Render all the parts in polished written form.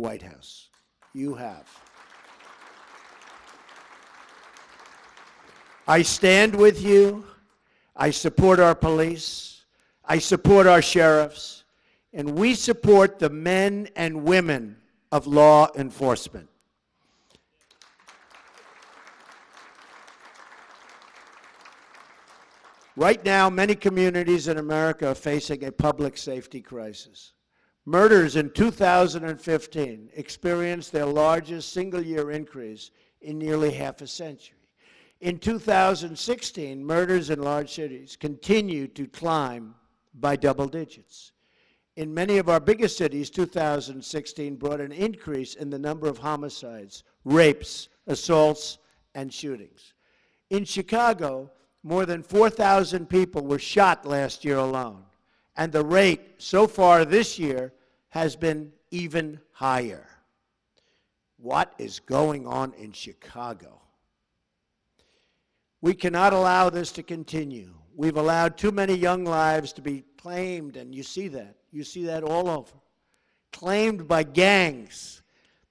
White House. You have. I stand with you. I support our police. I support our sheriffs. And we support the men and women of law enforcement. Right now, many communities in America are facing a public safety crisis. Murders in 2015 experienced their largest single-year increase in nearly half a century. In 2016, murders in large cities continued to climb by double digits. In many of our biggest cities, 2016 brought an increase in the number of homicides, rapes, assaults, and shootings. In Chicago, more than 4,000 people were shot last year alone, and the rate so far this year has been even higher. What is going on in Chicago? We cannot allow this to continue. We've allowed too many young lives to be claimed, and you see that. You see that all over. Claimed by gangs,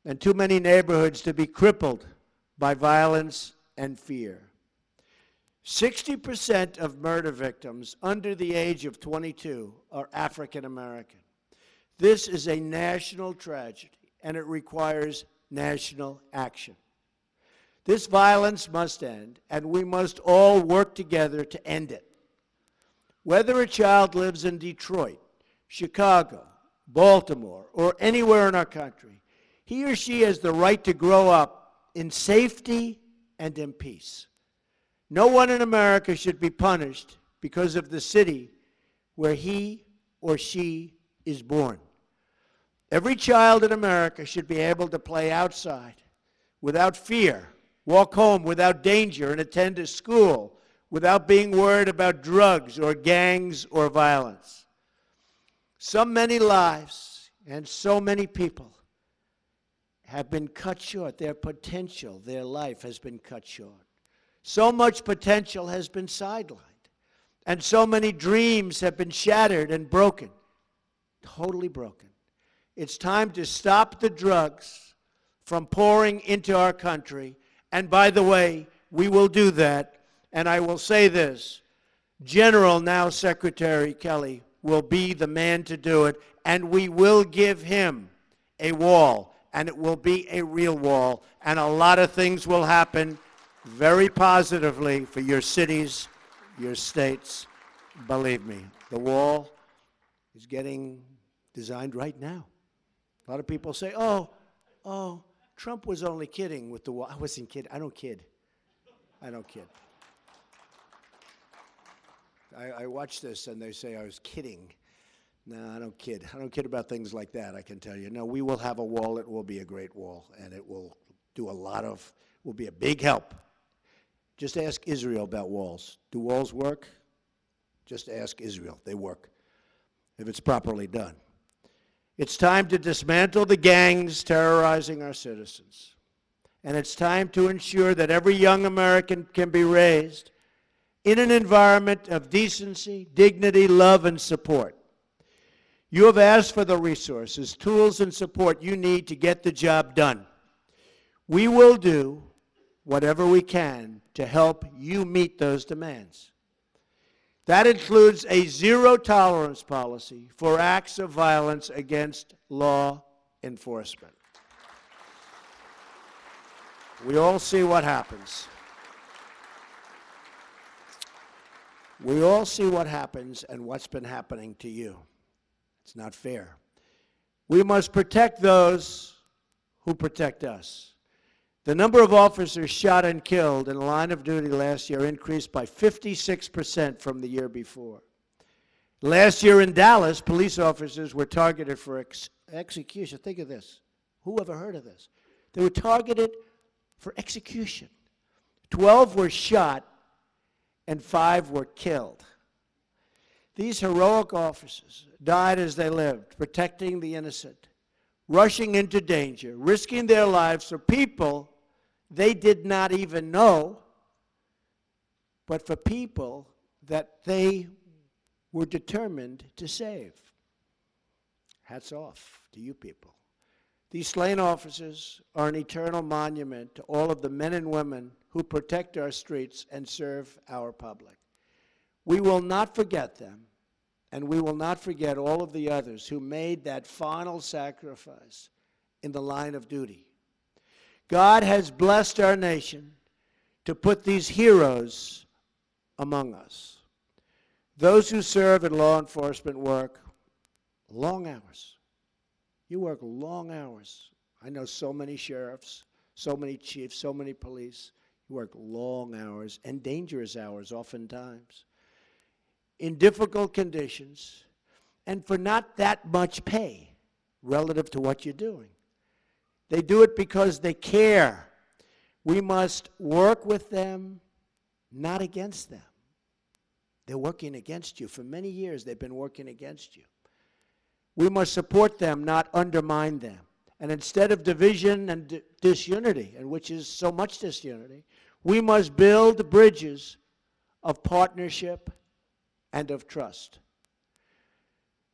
and too many neighborhoods to be crippled by violence and fear. 60% of murder victims under the age of 22 are African American. This is a national tragedy, and it requires national action. This violence must end, and we must all work together to end it. Whether a child lives in Detroit, Chicago, Baltimore, or anywhere in our country, he or she has the right to grow up in safety and in peace. No one in America should be punished because of the city where he or she is born. Every child in America should be able to play outside without fear, walk home without danger, and attend a school without being worried about drugs or gangs or violence. So many lives and so many people have been cut short. Their potential, their life has been cut short. So much potential has been sidelined, and so many dreams have been shattered and broken, totally broken. It's time to stop the drugs from pouring into our country, and by the way, we will do that, and I will say this, General, now Secretary Kelly, will be the man to do it, and we will give him a wall, and it will be a real wall, and a lot of things will happen very positively for your cities, your states. Believe me, the wall is getting designed right now. A lot of people say, oh, Trump was only kidding with the wall. I wasn't kidding. I don't kid. I don't kid. I watch this and they say I was kidding. No, I don't kid. I don't kid about things like that, I can tell you. No, we will have a wall. It will be a great wall, and it will do a lot of, will be a big help. Just ask Israel about walls. Do walls work? Just ask Israel. They work, if it's properly done. It's time to dismantle the gangs terrorizing our citizens. And it's time to ensure that every young American can be raised in an environment of decency, dignity, love, and support. You have asked for the resources, tools, and support you need to get the job done. We will do whatever we can to help you meet those demands. That includes a zero-tolerance policy for acts of violence against law enforcement. We all see what happens. We all see what happens and what's been happening to you. It's not fair. We must protect those who protect us. The number of officers shot and killed in the line of duty last year increased by 56% from the year before. Last year in Dallas, police officers were targeted for execution. Think of this. Who ever heard of this? They were targeted for execution. 12 were shot and 5 were killed. These heroic officers died as they lived, protecting the innocent, rushing into danger, risking their lives for people they did not even know, but for people that they were determined to save. Hats off to you people. These slain officers are an eternal monument to all of the men and women who protect our streets and serve our public. We will not forget them, and we will not forget all of the others who made that final sacrifice in the line of duty. God has blessed our nation to put these heroes among us. Those who serve in law enforcement work long hours. You work long hours. I know so many sheriffs, so many chiefs, so many police. You work long hours and dangerous hours oftentimes in difficult conditions and for not that much pay relative to what you're doing. They do it because they care. We must work with them, not against them. They're working against you. For many years, they've been working against you. We must support them, not undermine them. And instead of division and disunity, and which is so much disunity, we must build bridges of partnership and of trust.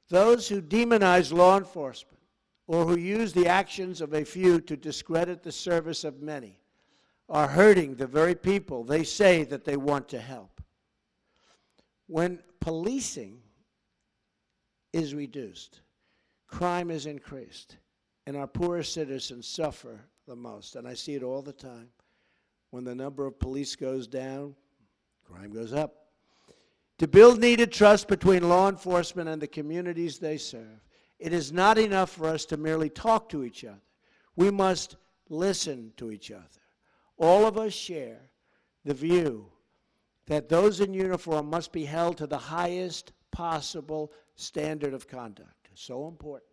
Those who demonize law enforcement or who use the actions of a few to discredit the service of many are hurting the very people they say that they want to help. When policing is reduced, crime is increased, and our poorest citizens suffer the most. And I see it all the time. When the number of police goes down, crime goes up. To build needed trust between law enforcement and the communities they serve, it is not enough for us to merely talk to each other. We must listen to each other. All of us share the view that those in uniform must be held to the highest possible standard of conduct. So important.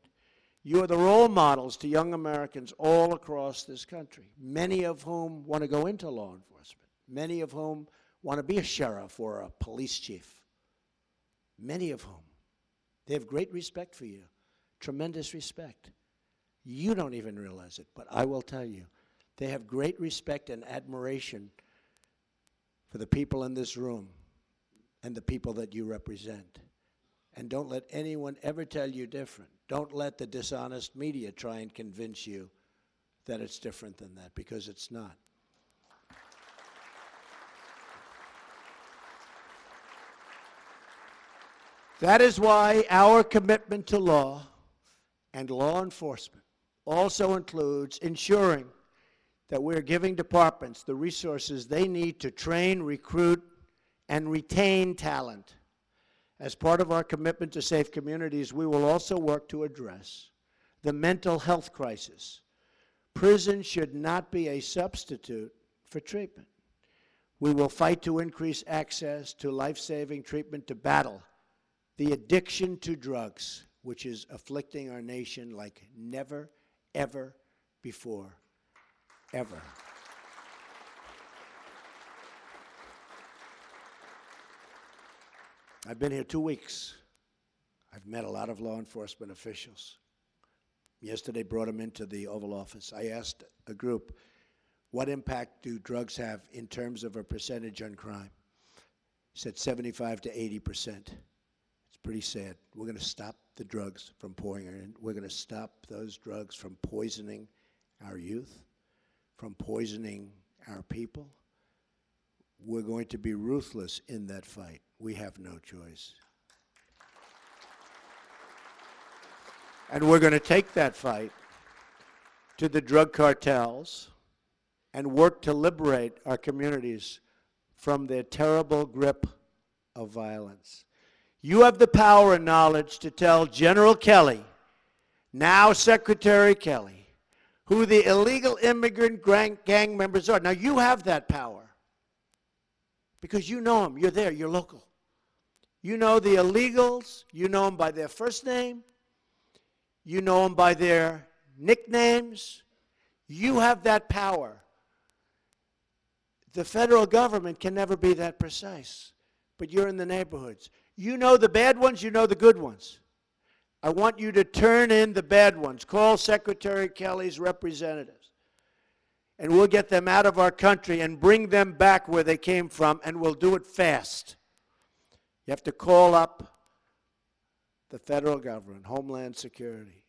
You are the role models to young Americans all across this country, many of whom want to go into law enforcement, many of whom want to be a sheriff or a police chief, many of whom. They have great respect for you, tremendous respect. You don't even realize it, but I will tell you, they have great respect and admiration for the people in this room and the people that you represent. And don't let anyone ever tell you different. Don't let the dishonest media try and convince you that it's different than that, because it's not. That is why our commitment to law and law enforcement also includes ensuring that we're giving departments the resources they need to train, recruit, and retain talent. As part of our commitment to safe communities, we will also work to address the mental health crisis. Prison should not be a substitute for treatment. We will fight to increase access to life-saving treatment to battle the addiction to drugs, which is afflicting our nation like never, ever before, ever. I've been here 2 weeks. I've met a lot of law enforcement officials. Yesterday, brought them into the Oval Office. I asked a group, what impact do drugs have in terms of a percentage on crime? He said 75 to 80%. It's pretty sad. We're going to stop the drugs from pouring in. We're going to stop those drugs from poisoning our youth, from poisoning our people. We're going to be ruthless in that fight. We have no choice. And we're going to take that fight to the drug cartels and work to liberate our communities from their terrible grip of violence. You have the power and knowledge to tell General Kelly, now Secretary Kelly, who the illegal immigrant gang members are. Now, you have that power because you know them. You're there. You're local. You know the illegals. You know them by their first name. You know them by their nicknames. You have that power. The federal government can never be that precise, but you're in the neighborhoods. You know the bad ones, you know the good ones. I want you to turn in the bad ones. Call Secretary Kelly's representatives, and we'll get them out of our country and bring them back where they came from, and we'll do it fast. You have to call up the federal government, Homeland Security,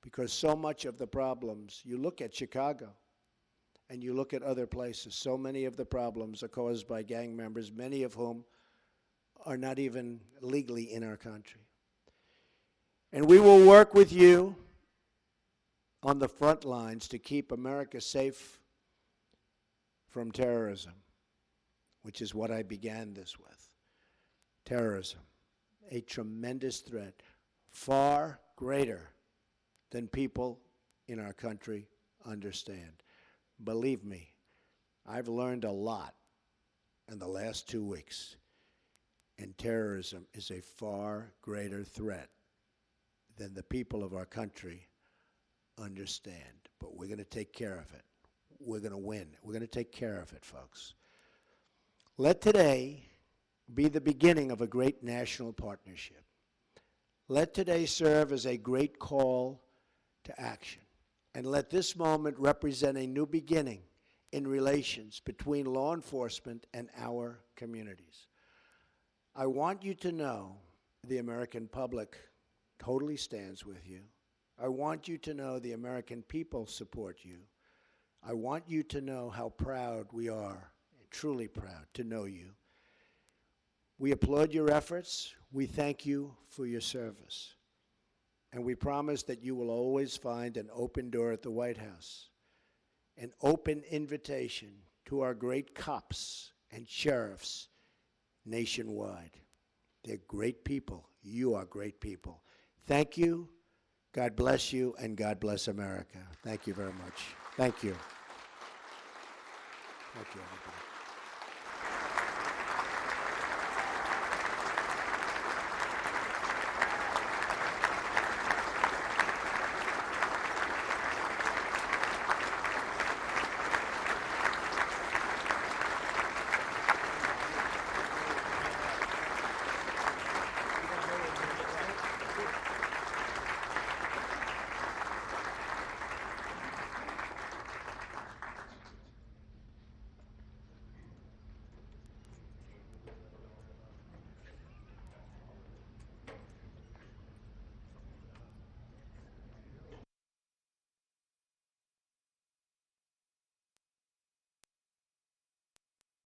because so much of the problems, you look at Chicago and you look at other places, so many of the problems are caused by gang members, many of whom are not even legally in our country. And we will work with you on the front lines to keep America safe from terrorism, which is what I began this with. Terrorism, a tremendous threat, far greater than people in our country understand. Believe me, I've learned a lot in the last 2 weeks, and terrorism is a far greater threat than the people of our country understand. But we're going to take care of it. We're going to win. We're going to take care of it, folks. Let today be the beginning of a great national partnership. Let today serve as a great call to action. And let this moment represent a new beginning in relations between law enforcement and our communities. I want you to know the American public totally stands with you. I want you to know the American people support you. I want you to know how proud we are, truly proud to know you. We applaud your efforts. We thank you for your service. And we promise that you will always find an open door at the White House, an open invitation to our great cops and sheriffs nationwide. They're great people. You are great people. Thank you. God bless you, and God bless America. Thank you very much. Thank you. Thank you, everybody.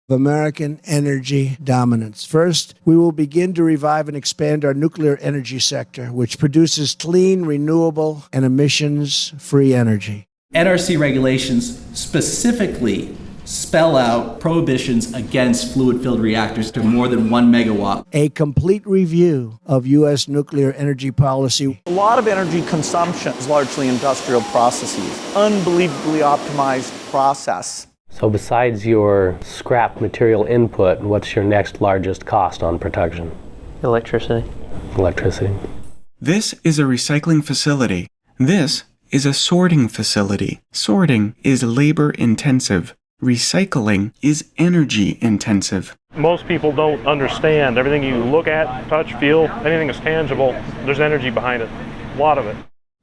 American energy dominance. First, we will begin to revive and expand our nuclear energy sector, which produces clean, renewable, and emissions-free energy. NRC regulations specifically spell out prohibitions against fluid-filled reactors to more than 1 megawatt. A complete review of U.S. nuclear energy policy. A lot of energy consumption is largely industrial processes. Unbelievably optimized process. So besides your scrap material input, what's your next largest cost on production? Electricity. Electricity. This is a recycling facility. This is a sorting facility. Sorting is labor intensive. Recycling is energy intensive. Most people don't understand. Everything you look at, touch, feel, anything that's tangible, there's energy behind it. A lot of it.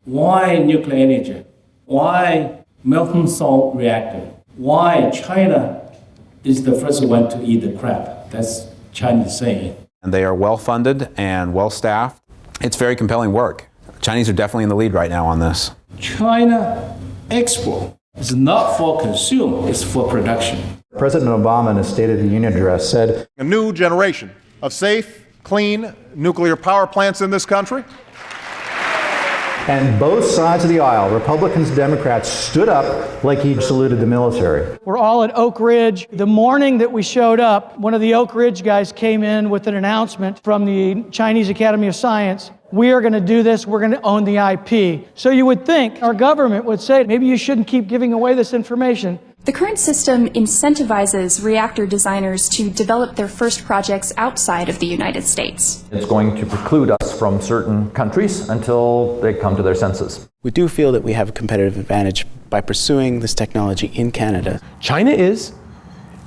Why nuclear energy? Why molten salt reactor? Why China is the first one to eat the crab? That's Chinese saying. And they are well-funded and well-staffed. It's very compelling work. Chinese are definitely in the lead right now on this. China export is not for consume, it's for production. President Obama, in his State of the Union address, said, "A new generation of safe, clean nuclear power plants in this country." And both sides of the aisle, Republicans and Democrats, stood up like he saluted the military. We're all at Oak Ridge. The morning that we showed up, one of the Oak Ridge guys came in with an announcement from the Chinese Academy of Science. We are going to do this. We're going to own the IP. So you would think our government would say, maybe you shouldn't keep giving away this information. The current system incentivizes reactor designers to develop their first projects outside of the United States. It's going to preclude us from certain countries until they come to their senses. We do feel that we have a competitive advantage by pursuing this technology in Canada. China is,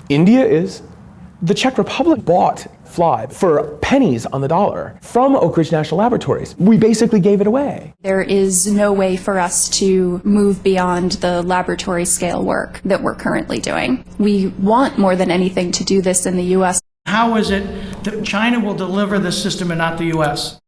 India is, the Czech Republic bought FLIBE for pennies on the dollar from Oak Ridge National Laboratories. We basically gave it away. There is no way for us to move beyond the laboratory scale work that we're currently doing. We want more than anything to do this in the U.S. How is it that China will deliver this system and not the U.S.?